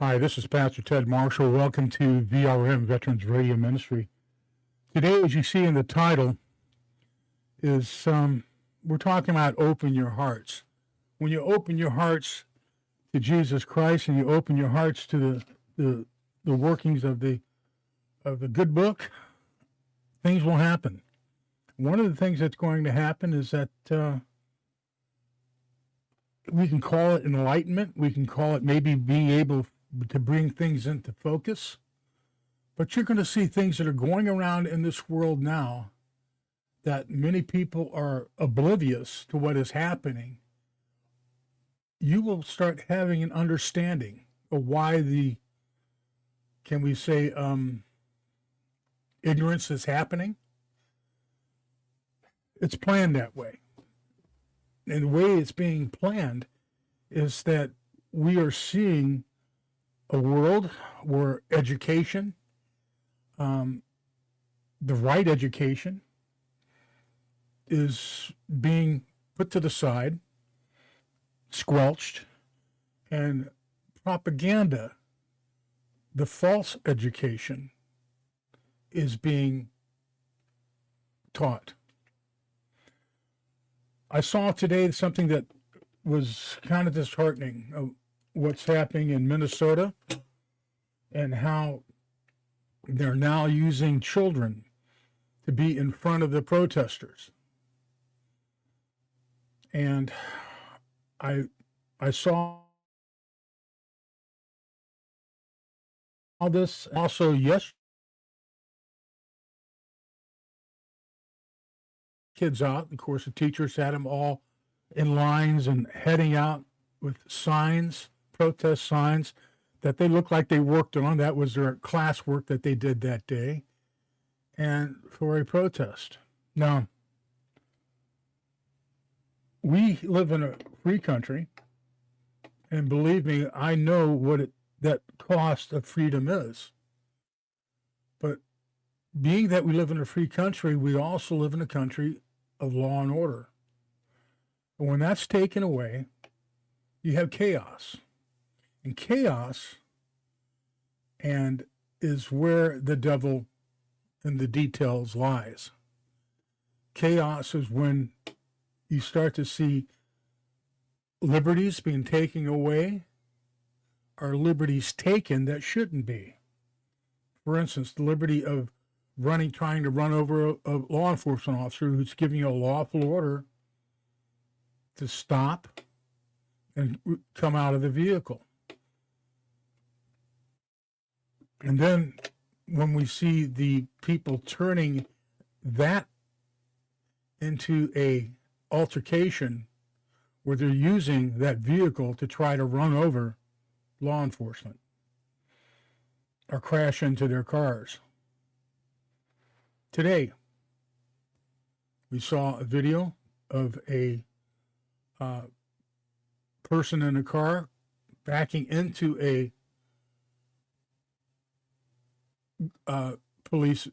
Hi, this is Pastor Ted Marshall. Welcome to VRM, Veterans Radio Ministry. Today, as you see in the title, is we're talking about open your hearts. When you open your hearts to Jesus Christ and you open your hearts to the workings of the good book, things will happen. One of the things that's going to happen is that we can call it enlightenment. We can call it maybe being able to bring things into focus. But you're going to see things that are going around in this world now that many people are oblivious to what is happening. You will start having an understanding of why can we say, ignorance is happening. It's planned that way. And the way it's being planned is that we are seeing a world where education, the right education, is being put to the side, squelched, and propaganda, the false education, is being taught. I saw today something that was kind of disheartening of what's happening in Minnesota and how they're now using children to be in front of the protesters. And I saw all this also yesterday. Kids out. Of course, the teachers had them all in lines and heading out with signs, protest signs, that they looked like they worked on. That was their classwork that they did that day, and for a protest. Now, we live in a free country, and believe me, I know what that cost of freedom is. But being that we live in a free country, we also live in a country of law and order. And when that's taken away, you have chaos. And chaos is where the devil in the details lies. Chaos is when you start to see liberties being taken away, or liberties taken that shouldn't be. For instance, the liberty of trying to run over a law enforcement officer who's giving you a lawful order to stop and come out of the vehicle. And then when we see the people turning that into a altercation where they're using that vehicle to try to run over law enforcement or crash into their cars. Today, we saw a video of a person in a car backing into a police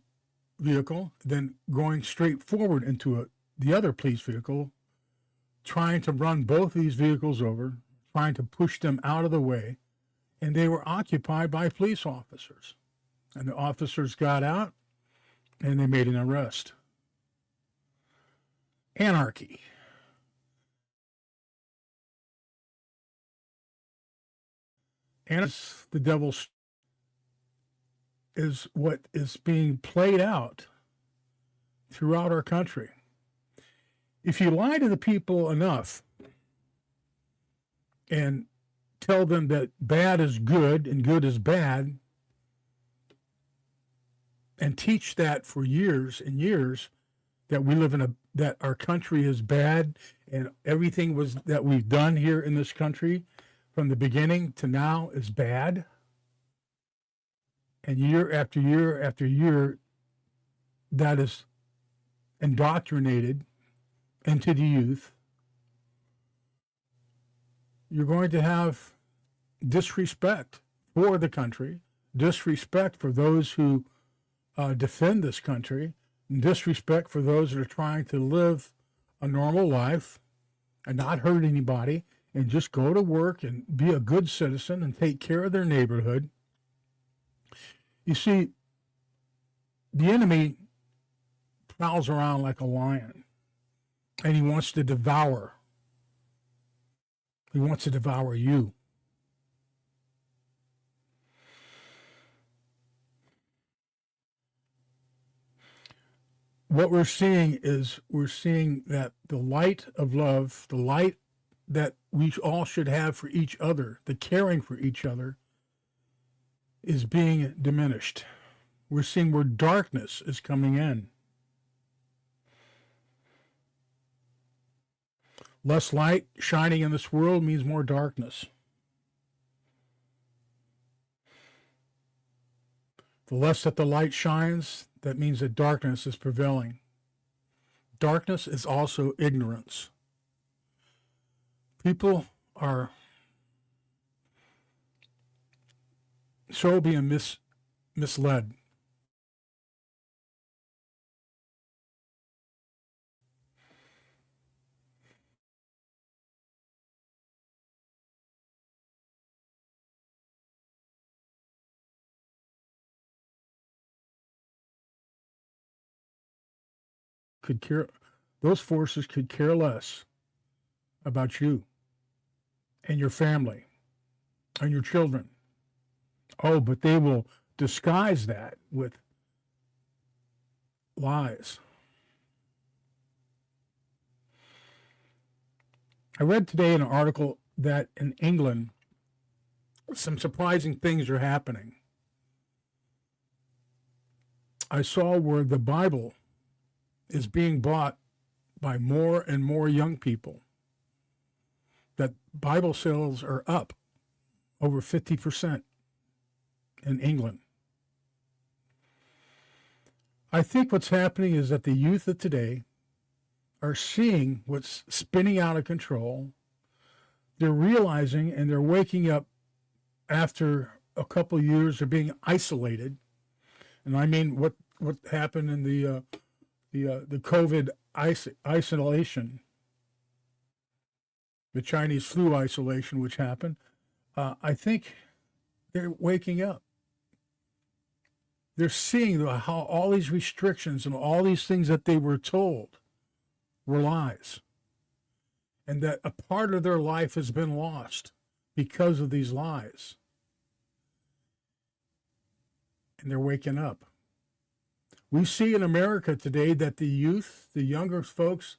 vehicle, then going straight forward into the other police vehicle, trying to run both of these vehicles over, trying to push them out of the way, and they were occupied by police officers. And the officers got out, and they made an arrest. Anarchy. And the devil's is what is being played out throughout our country. If you lie to the people enough and tell them that bad is good and good is bad, and teach that for years and years, that we live that our country is bad and everything that we've done here in this country from the beginning to now is bad, and year after year after year, that is indoctrinated into the youth, you're going to have disrespect for the country, disrespect for those who defend this country, and disrespect for those that are trying to live a normal life and not hurt anybody and just go to work and be a good citizen and take care of their neighborhood. You see, the enemy prowls around like a lion, and he wants to devour. He wants to devour you. What we're seeing is that the light of love, the light that we all should have for each other, the caring for each other, is being diminished. We're seeing where darkness is coming in. Less light shining in this world means more darkness. The less that the light shines, that means that darkness is prevailing. Darkness is also ignorance. People are so being misled. Those forces could care less about you and your family and your children. Oh, but they will disguise that with lies. I read today in an article that in England, some surprising things are happening. I saw where the Bible is being bought by more and more young people, that Bible sales are up over 50% in England. I think what's happening is that the youth of today are seeing what's spinning out of control. They're realizing and they're waking up after a couple of years of being isolated. And I mean what happened in the COVID isolation, the Chinese flu isolation, which happened. I think they're waking up. They're seeing how all these restrictions and all these things that they were told were lies, and that a part of their life has been lost because of these lies. And they're waking up. We see in America today that the youth, the younger folks,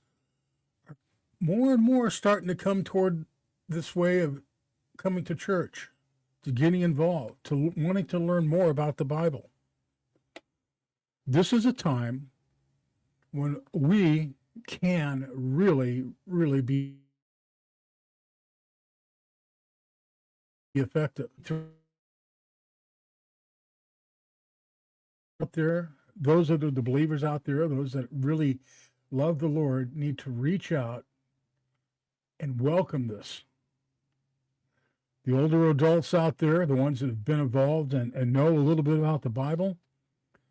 are more and more starting to come toward this way of coming to church, to getting involved, to wanting to learn more about the Bible. This is a time when we can really, really be effective. Out there, those that are the believers out there, those that really love the Lord, need to reach out and welcome this. The older adults out there, the ones that have been involved and know a little bit about the Bible,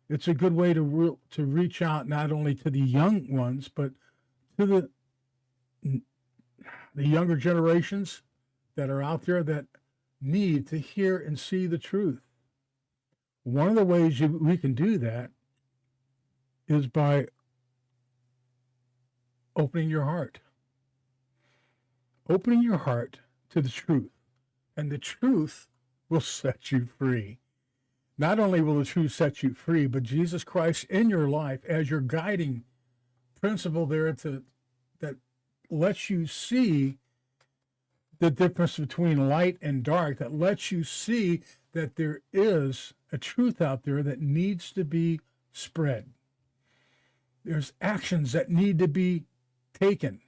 it's a good way to reach out not only to the young ones, but to the younger generations that are out there that need to hear and see the truth. One of the ways we can do that is by opening your heart. Opening your heart to the truth. And the truth will set you free. Not only will the truth set you free, but Jesus Christ in your life as your guiding principle there that lets you see the difference between light and dark, that lets you see that there is a truth out there that needs to be spread. There's actions that need to be taken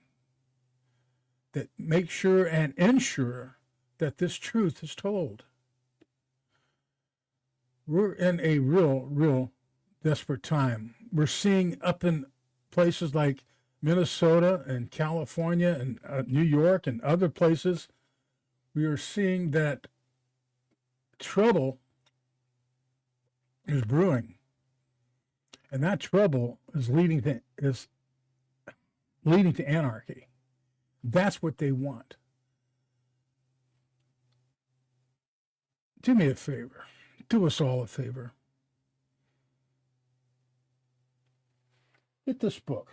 that make sure and ensure that this truth is told. We're in a real desperate time. We're seeing up in places like Minnesota and California and New York and other places, we are seeing that trouble is brewing. And that trouble is leading to anarchy. That's what they want. Do me a favor. Do us all a favor. Get this book.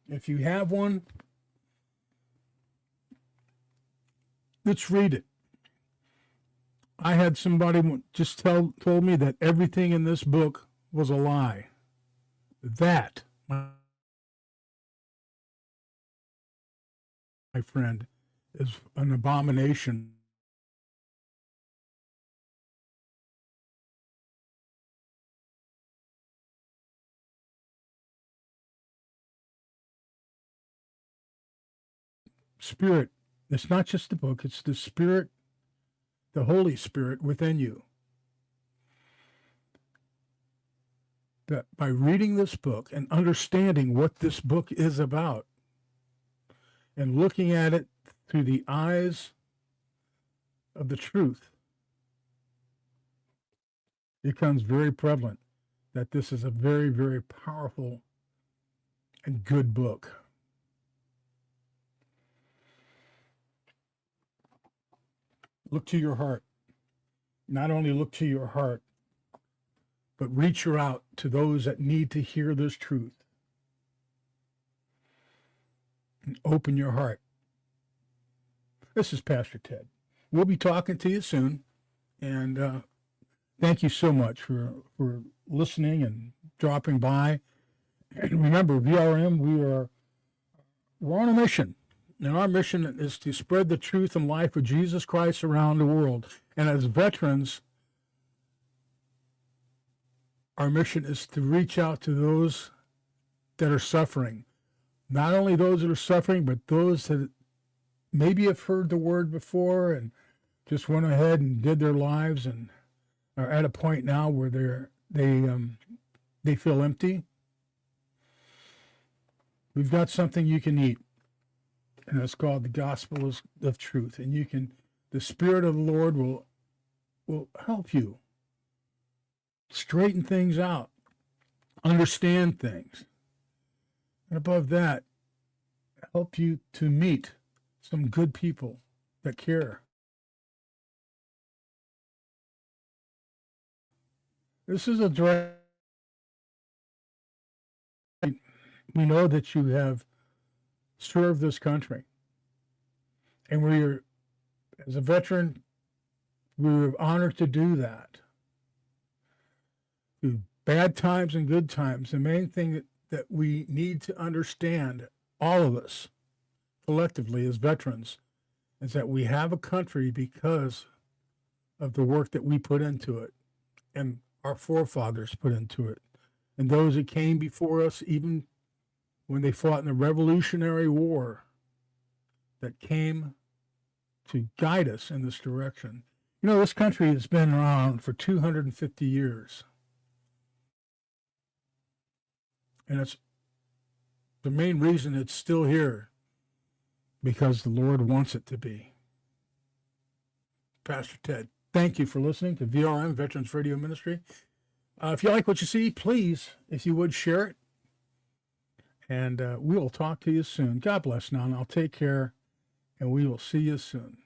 If you have one, let's read it. I had somebody just told me that everything in this book was a lie. That, my friend, is an abomination. Spirit. It's not just the book, it's the Spirit, the Holy Spirit within you. That by reading this book and understanding what this book is about and looking at it through the eyes of the truth, it becomes very prevalent that this is a very, very powerful and good book. Look to your heart. Not only look to your heart, but reach out to those that need to hear this truth. And open your heart. This is Pastor Ted. We'll be talking to you soon. And thank you so much for listening and dropping by. And remember, VRM, we're on a mission. And our mission is to spread the truth and life of Jesus Christ around the world. And as veterans, our mission is to reach out to those that are suffering. Not only those that are suffering, but those that maybe have heard the word before and just went ahead and did their lives and are at a point now where they feel empty. We've got something you can eat, and it's called the gospel of truth. And the Spirit of the Lord will help you straighten things out, understand things, and above that, help you to meet some good people that care. This is a direct. We know that you have served this country, and as a veteran, we're honored to do that. Through bad times and good times, the main thing that we need to understand, all of us, collectively as veterans, is that we have a country because of the work that we put into it and our forefathers put into it. And those that came before us, even when they fought in the Revolutionary War, that came to guide us in this direction. You know, this country has been around for 250 years. And it's the main reason it's still here, because the Lord wants it to be. Pastor Ted, thank you for listening to VRM, Veterans Radio Ministry. If you like what you see, please, if you would, share it. And we will talk to you soon. God bless now, and I'll take care, and we will see you soon.